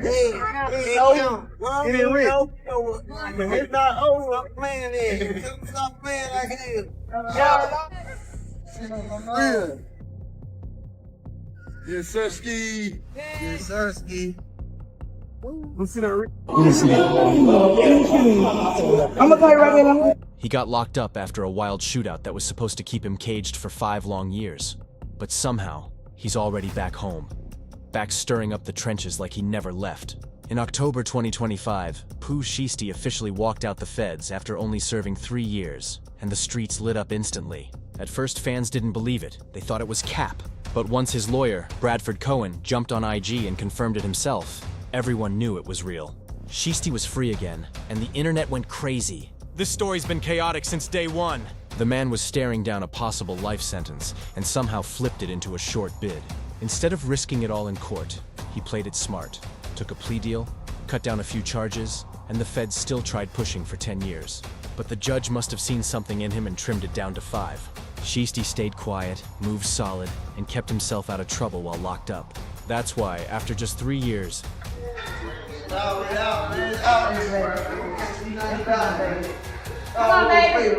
Hey, yo, get it rich. It's not over. I'm playing it. Stop playing like this. Yeah. Yes, sir, ski. Yes, sir, ski. Let's see that. I'm gonna play right there. He got locked up after a wild shootout that was supposed to keep him caged for 5 long years. But somehow, he's already back home. Back stirring up the trenches like he never left. In October 2025, Pooh Shiesty officially walked out the feds after only serving 3 years, and the streets lit up instantly. At first, fans didn't believe it. They thought it was cap. But once his lawyer, Bradford Cohen, jumped on IG and confirmed it himself, everyone knew it was real. Shiesty was free again, and the internet went crazy. This story's been chaotic since day one. The man was staring down a possible life sentence and somehow flipped it into a short bid. Instead of risking it all in court, he played it smart, took a plea deal, cut down a few charges, and the feds still tried pushing for 10 years. But the judge must have seen something in him and trimmed it down to 5. Shiesty stayed quiet, moved solid, and kept himself out of trouble while locked up. That's why, after just 3 years, Come on, baby.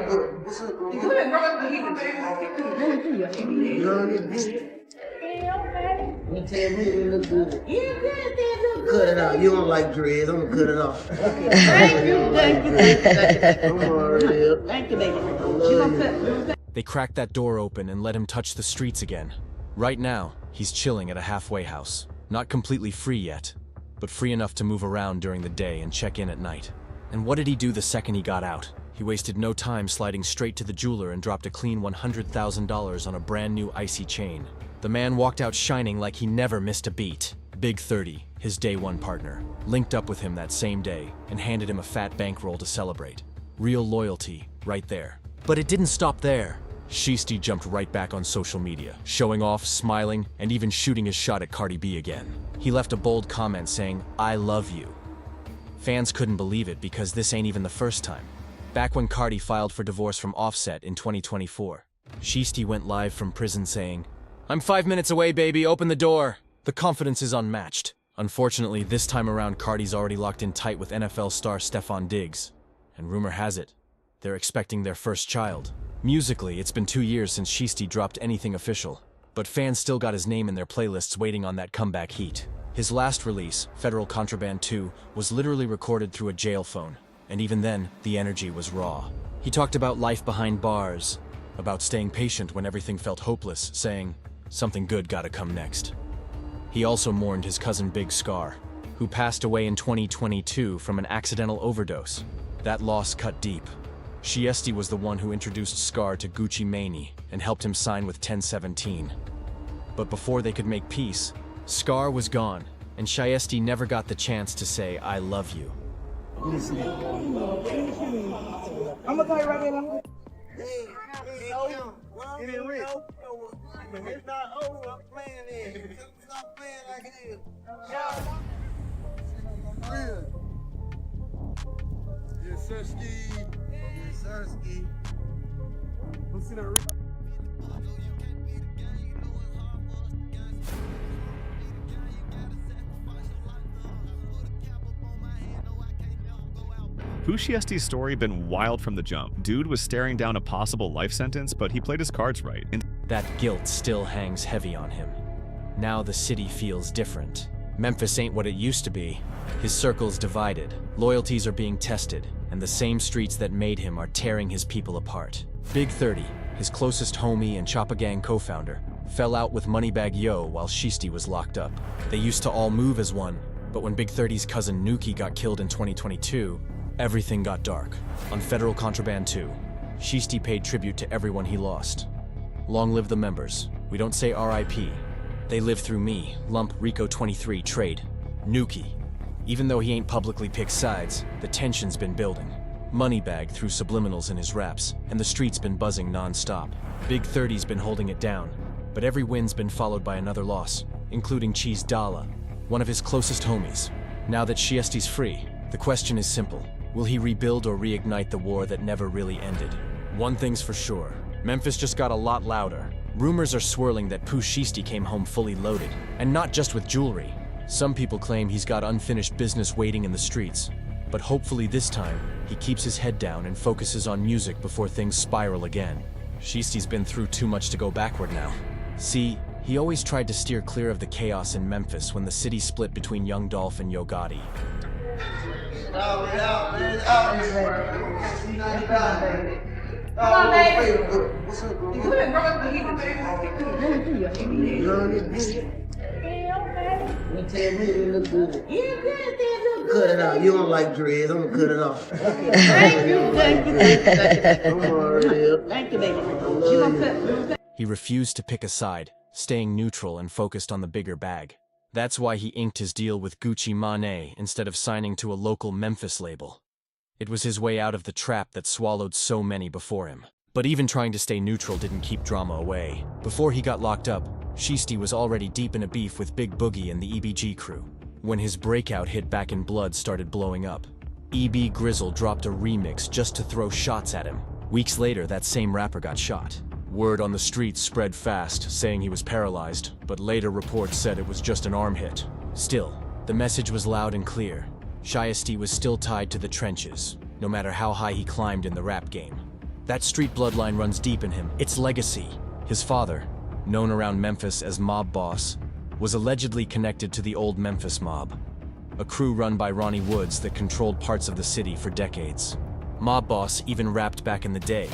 Cut it out. You don't like dreads. I'm gonna cut it off. Thank you, baby. they cracked that door open and let him touch the streets again. Right now, he's chilling at a halfway house. Not completely free yet, but free enough to move around during the day and check in at night. And what did he do the second he got out? He wasted no time sliding straight to the jeweler and dropped a clean $100,000 on a brand new icy chain. The man walked out shining like he never missed a beat. Big 30, his day one partner, linked up with him that same day and handed him a fat bankroll to celebrate. Real loyalty, right there. But it didn't stop there. Shiesty jumped right back on social media, showing off, smiling, and even shooting his shot at Cardi B again. He left a bold comment saying, "I love you." Fans couldn't believe it because this ain't even the first time. Back when Cardi filed for divorce from Offset in 2024, Shiesty went live from prison saying, "I'm 5 minutes away, baby, open the door." The confidence is unmatched. Unfortunately, this time around, Cardi's already locked in tight with NFL star Stefon Diggs. And rumor has it, they're expecting their first child. Musically, it's been 2 years since Shiesty dropped anything official, but fans still got his name in their playlists waiting on that comeback heat. His last release, Federal Contraband 2, was literally recorded through a jail phone, and even then, the energy was raw. He talked about life behind bars, about staying patient when everything felt hopeless, saying, "Something good gotta come next." He also mourned his cousin Big Scar, who passed away in 2022 from an accidental overdose. That loss cut deep. Shiesty was the one who introduced Scar to Gucci Mane and helped him sign with 1017. But before they could make peace, Scar was gone, and Shiesty never got the chance to say, "I love you." I'm gonna play right there. Hey, yo, get it rich. It's not over. I'm playing it. Stop playing like this. Yes, sir, ski. Yes, sir, ski. Let's see that. Pooh Shiesty's story been wild from the jump. Dude was staring down a possible life sentence, but he played his cards right. That guilt still hangs heavy on him. Now the city feels different. Memphis ain't what it used to be. His circle's divided, loyalties are being tested, and the same streets that made him are tearing his people apart. Big 30, his closest homie and Choppa Gang co-founder, fell out with Moneybag Yo while Shiesty was locked up. They used to all move as one, but when Big 30's cousin Nuki got killed in 2022, everything got dark. On Federal Contraband 2, Shiesty paid tribute to everyone he lost. Long live the members. We don't say RIP. They live through me, Lump Rico 23 Trade, Nuki. Even though he ain't publicly picked sides, the tension's been building. Moneybag through subliminals in his raps, and the street's been buzzing non-stop. Big 30's been holding it down, but every win's been followed by another loss, including Cheese Dalla, one of his closest homies. Now that Shiesty's free, the question is simple. Will he rebuild or reignite the war that never really ended? One thing's for sure, Memphis just got a lot louder. Rumors are swirling that Pooh Shiesty came home fully loaded, and not just with jewelry. Some people claim he's got unfinished business waiting in the streets, but hopefully this time, he keeps his head down and focuses on music before things spiral again. Shiesty's been through too much to go backward now. See, he always tried to steer clear of the chaos in Memphis when the city split between Young Dolph and Yo Gotti. Come on, baby. Cut it out. You don't like dreads. I'm gonna cut it off. Thank you. Thank you, baby. You gonna cut? He refused to pick a side, staying neutral and focused on the bigger bag. That's why he inked his deal with Gucci Mane instead of signing to a local Memphis label. It was his way out of the trap that swallowed so many before him. But even trying to stay neutral didn't keep drama away. Before he got locked up, Shiesty was already deep in a beef with Big Boogie and the EBG crew. When his breakout hit Back in Blood started blowing up, EB Grizzle dropped a remix just to throw shots at him. Weeks later, that same rapper got shot. Word on the streets spread fast, saying he was paralyzed, but later reports said it was just an arm hit. Still, the message was loud and clear. Shiesty was still tied to the trenches, no matter how high he climbed in the rap game. That street bloodline runs deep in him. It's legacy. His father, known around Memphis as Mob Boss, was allegedly connected to the old Memphis Mob, a crew run by Ronnie Woods that controlled parts of the city for decades. Mob Boss even rapped back in the day.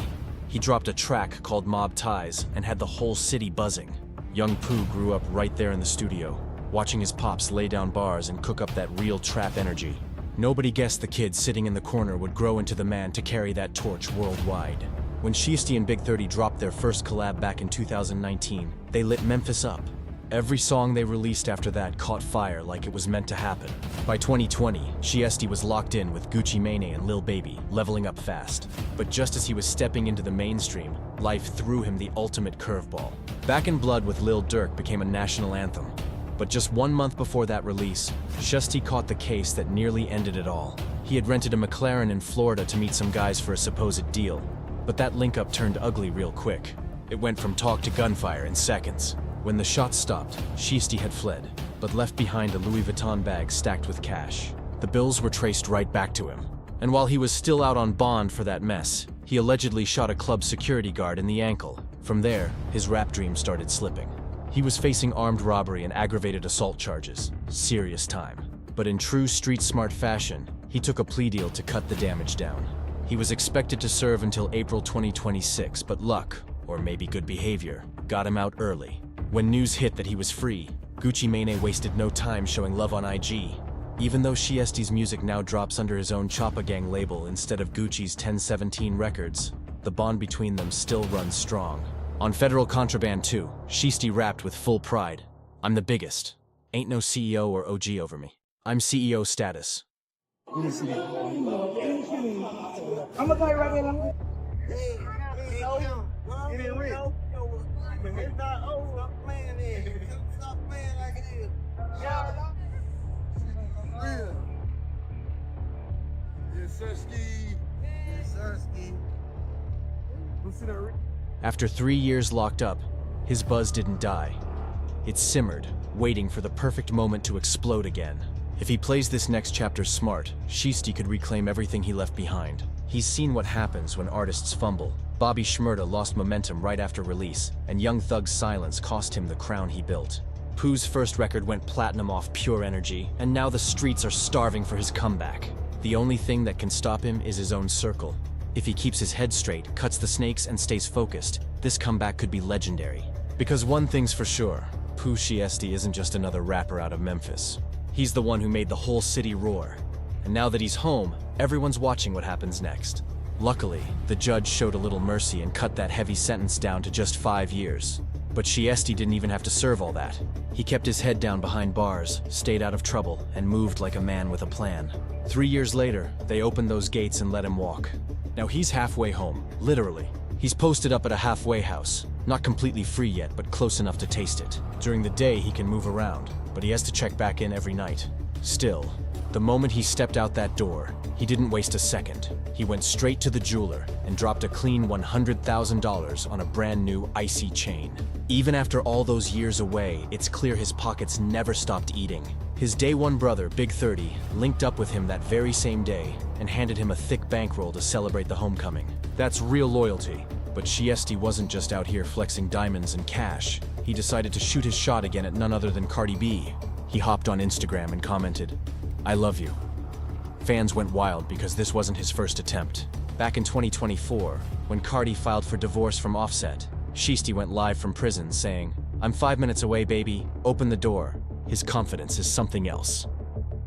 He dropped a track called Mob Ties and had the whole city buzzing. Young Pooh grew up right there in the studio, watching his pops lay down bars and cook up that real trap energy. Nobody guessed the kid sitting in the corner would grow into the man to carry that torch worldwide. When Shiesty and Big 30 dropped their first collab back in 2019, they lit Memphis up. Every song they released after that caught fire like it was meant to happen. By 2020, Shiesty was locked in with Gucci Mane and Lil Baby, leveling up fast. But just as he was stepping into the mainstream, life threw him the ultimate curveball. Back in Blood with Lil Durk became a national anthem. But just 1 month before that release, Shiesty caught the case that nearly ended it all. He had rented a McLaren in Florida to meet some guys for a supposed deal. But that link-up turned ugly real quick. It went from talk to gunfire in seconds. When the shots stopped, Shiesty had fled, but left behind a Louis Vuitton bag stacked with cash. The bills were traced right back to him. And while he was still out on bond for that mess, he allegedly shot a club security guard in the ankle. From there, his rap dream started slipping. He was facing armed robbery and aggravated assault charges. Serious time. But in true street-smart fashion, he took a plea deal to cut the damage down. He was expected to serve until April 2026, but luck, or maybe good behavior, got him out early. When news hit that he was free, Gucci Mane wasted no time showing love on IG. Even though Shiesty's music now drops under his own Choppa Gang label instead of Gucci's 1017 Records, the bond between them still runs strong. On Federal Contraband 2, Shiesty rapped with full pride. "I'm the biggest. Ain't no CEO or OG over me. I'm CEO status." I'm gonna play right here. It ain't real. It's not over. I'm playing it. Stop playing like it is. Real. Yes, sir, Ski. Yes, sir, Ski. After 3 years locked up, his buzz didn't die. It simmered, waiting for the perfect moment to explode again. If he plays this next chapter smart, Shiesty could reclaim everything he left behind. He's seen what happens when artists fumble. Bobby Shmurda lost momentum right after release, and Young Thug's silence cost him the crown he built. Pooh's first record went platinum off pure energy, and now the streets are starving for his comeback. The only thing that can stop him is his own circle. If he keeps his head straight, cuts the snakes, and stays focused, this comeback could be legendary. Because one thing's for sure, Pooh Shiesty isn't just another rapper out of Memphis. He's the one who made the whole city roar. And now that he's home, everyone's watching what happens next. Luckily, the judge showed a little mercy and cut that heavy sentence down to just 5 years. But Shiesty didn't even have to serve all that. He kept his head down behind bars, stayed out of trouble, and moved like a man with a plan. 3 years later, they opened those gates and let him walk. Now he's halfway home, literally. He's posted up at a halfway house. Not completely free yet, but close enough to taste it. During the day, he can move around, but he has to check back in every night. Still, the moment he stepped out that door, he didn't waste a second. He went straight to the jeweler and dropped a clean $100,000 on a brand new icy chain. Even after all those years away, it's clear his pockets never stopped eating. His day one brother, Big 30, linked up with him that very same day and handed him a thick bankroll to celebrate the homecoming. That's real loyalty. But Shiesty wasn't just out here flexing diamonds and cash. He decided to shoot his shot again at none other than Cardi B. He hopped on Instagram and commented, "I love you." Fans went wild because this wasn't his first attempt. Back in 2024, when Cardi filed for divorce from Offset, Shiesty went live from prison saying, "I'm 5 minutes away, baby. Open the door." His confidence is something else.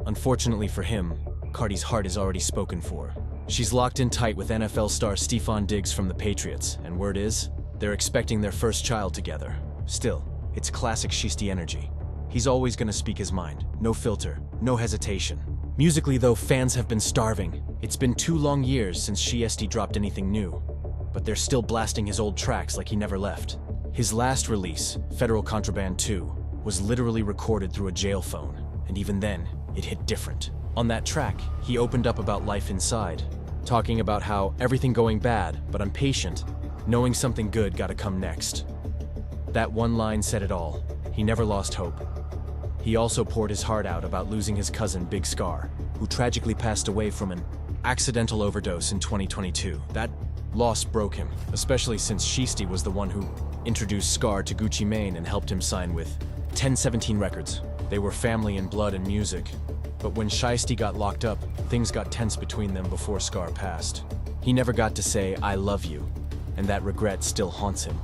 Unfortunately for him, Cardi's heart is already spoken for. She's locked in tight with NFL star Stephon Diggs from the Patriots, and word is, they're expecting their first child together. Still, it's classic Shiesty energy. He's always gonna speak his mind. No filter, no hesitation. Musically though, fans have been starving. It's been 2 long years since Shiesty dropped anything new. But they're still blasting his old tracks like he never left. His last release, Federal Contraband 2, was literally recorded through a jail phone, and even then, it hit different. On that track, he opened up about life inside, talking about how everything going bad, but I'm patient, knowing something good gotta come next. That one line said it all. He never lost hope. He also poured his heart out about losing his cousin Big Scar, who tragically passed away from an accidental overdose in 2022. That loss broke him, especially since Shiesty was the one who introduced Scar to Gucci Mane and helped him sign with 1017 Records. They were family in blood and music. But when Shiesty got locked up, things got tense between them before Scar passed. He never got to say, "I love you," and that regret still haunts him.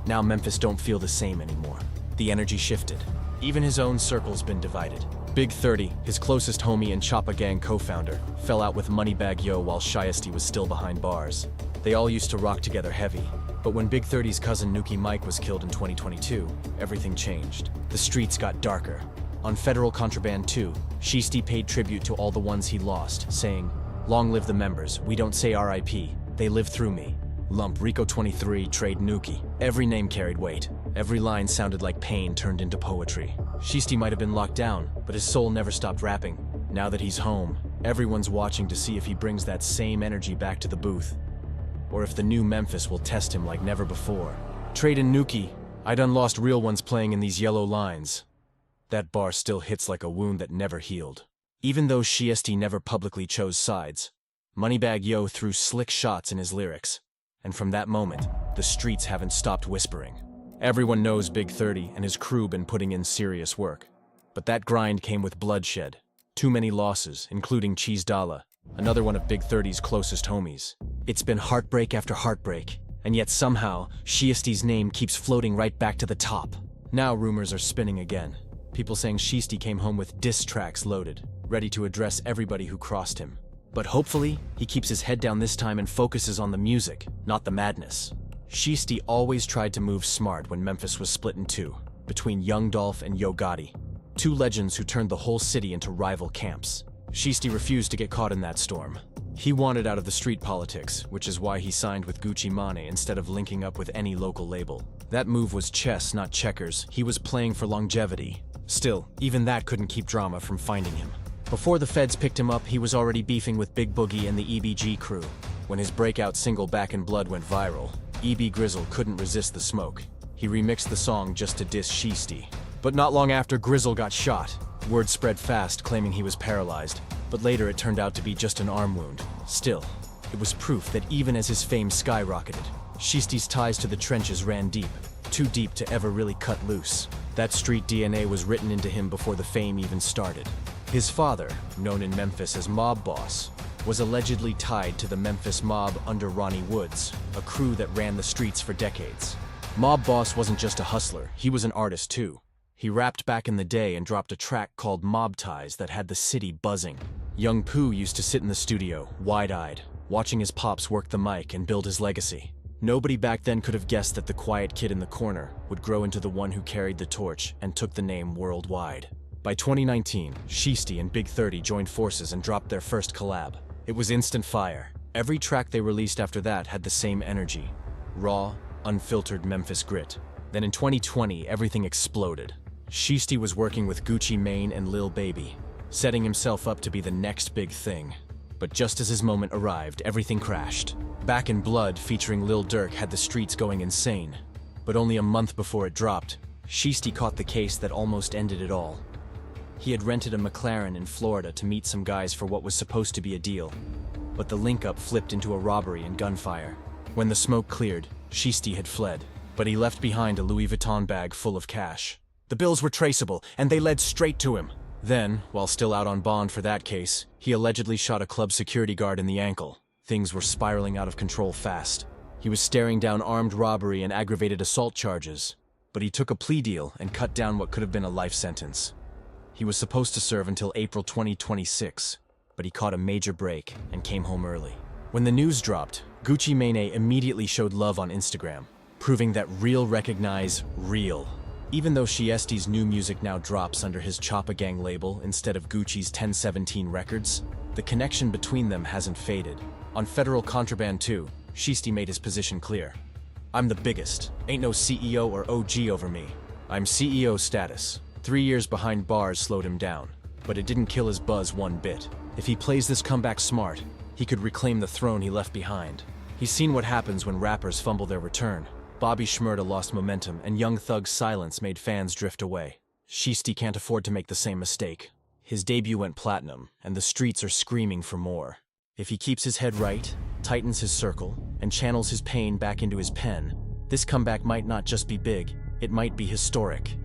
Now Memphis don't feel the same anymore. The energy shifted. Even his own circle's been divided. Big 30, his closest homie and Choppa Gang co-founder, fell out with Moneybagg Yo while Shiesty was still behind bars. They all used to rock together heavy. But when Big 30's cousin Nuki Mike was killed in 2022, everything changed. The streets got darker. On Federal Contraband 2, Shiesty paid tribute to all the ones he lost, saying, "Long live the members, we don't say RIP, they live through me." Lump, Rico 23, Trade Nuki. Every name carried weight. Every line sounded like pain turned into poetry. Shiesty might have been locked down, but his soul never stopped rapping. Now that he's home, everyone's watching to see if he brings that same energy back to the booth, or if the new Memphis will test him like never before. Trade and Nuki, I done lost real ones playing in these yellow lines. That bar still hits like a wound that never healed. Even though Shiesty never publicly chose sides, Moneybagg Yo threw slick shots in his lyrics. And from that moment, the streets haven't stopped whispering. Everyone knows Big 30 and his crew been putting in serious work. But that grind came with bloodshed. Too many losses, including Cheese Dalla, another one of Big 30's closest homies. It's been heartbreak after heartbreak, and yet somehow, Shiesty's name keeps floating right back to the top. Now rumors are spinning again. People saying Shiesty came home with diss tracks loaded, ready to address everybody who crossed him. But hopefully, he keeps his head down this time and focuses on the music, not the madness. Shiesty always tried to move smart when Memphis was split in two, between Young Dolph and Yo Gotti, two legends who turned the whole city into rival camps. Shiesty refused to get caught in that storm. He wanted out of the street politics, which is why he signed with Gucci Mane instead of linking up with any local label. That move was chess, not checkers. He was playing for longevity. Still, even that couldn't keep drama from finding him. Before the feds picked him up, he was already beefing with Big Boogie and the EBG crew. When his breakout single Back in Blood went viral, EB Grizzle couldn't resist the smoke. He remixed the song just to diss Shiesty. But not long after, Grizzle got shot. Word spread fast, claiming he was paralyzed, but later it turned out to be just an arm wound. Still, it was proof that even as his fame skyrocketed, Shiesty's ties to the trenches ran deep, too deep to ever really cut loose. That street DNA was written into him before the fame even started. His father, known in Memphis as Mob Boss, was allegedly tied to the Memphis mob under Ronnie Woods, a crew that ran the streets for decades. Mob Boss wasn't just a hustler, he was an artist too. He rapped back in the day and dropped a track called Mob Ties that had the city buzzing. Young Pooh used to sit in the studio, wide-eyed, watching his pops work the mic and build his legacy. Nobody back then could have guessed that the quiet kid in the corner would grow into the one who carried the torch and took the name worldwide. By 2019, Shiesty and Big 30 joined forces and dropped their first collab. It was instant fire. Every track they released after that had the same energy. Raw, unfiltered Memphis grit. Then in 2020, everything exploded. Shiesty was working with Gucci Mane and Lil Baby, setting himself up to be the next big thing. But just as his moment arrived, everything crashed. Back in Blood featuring Lil Durk had the streets going insane. But only a month before it dropped, Shiesty caught the case that almost ended it all. He had rented a McLaren in Florida to meet some guys for what was supposed to be a deal. But the link-up flipped into a robbery and gunfire. When the smoke cleared, Shiesty had fled, but he left behind a Louis Vuitton bag full of cash. The bills were traceable, and they led straight to him. Then, while still out on bond for that case, he allegedly shot a club security guard in the ankle. Things were spiraling out of control fast. He was staring down armed robbery and aggravated assault charges, but he took a plea deal and cut down what could have been a life sentence. He was supposed to serve until April 2026, but he caught a major break and came home early. When the news dropped, Gucci Mane immediately showed love on Instagram, proving that real recognize real. Even though Shiesty's new music now drops under his Choppa Gang label instead of Gucci's 1017 Records, the connection between them hasn't faded. On Federal Contraband 2, Shiesty made his position clear. I'm the biggest. Ain't no CEO or OG over me. I'm CEO status. 3 years behind bars slowed him down, but it didn't kill his buzz one bit. If he plays this comeback smart, he could reclaim the throne he left behind. He's seen what happens when rappers fumble their return. Bobby Shmurda lost momentum, and Young Thug's silence made fans drift away. Shiesty can't afford to make the same mistake. His debut went platinum, and the streets are screaming for more. If he keeps his head right, tightens his circle, and channels his pain back into his pen, this comeback might not just be big, it might be historic.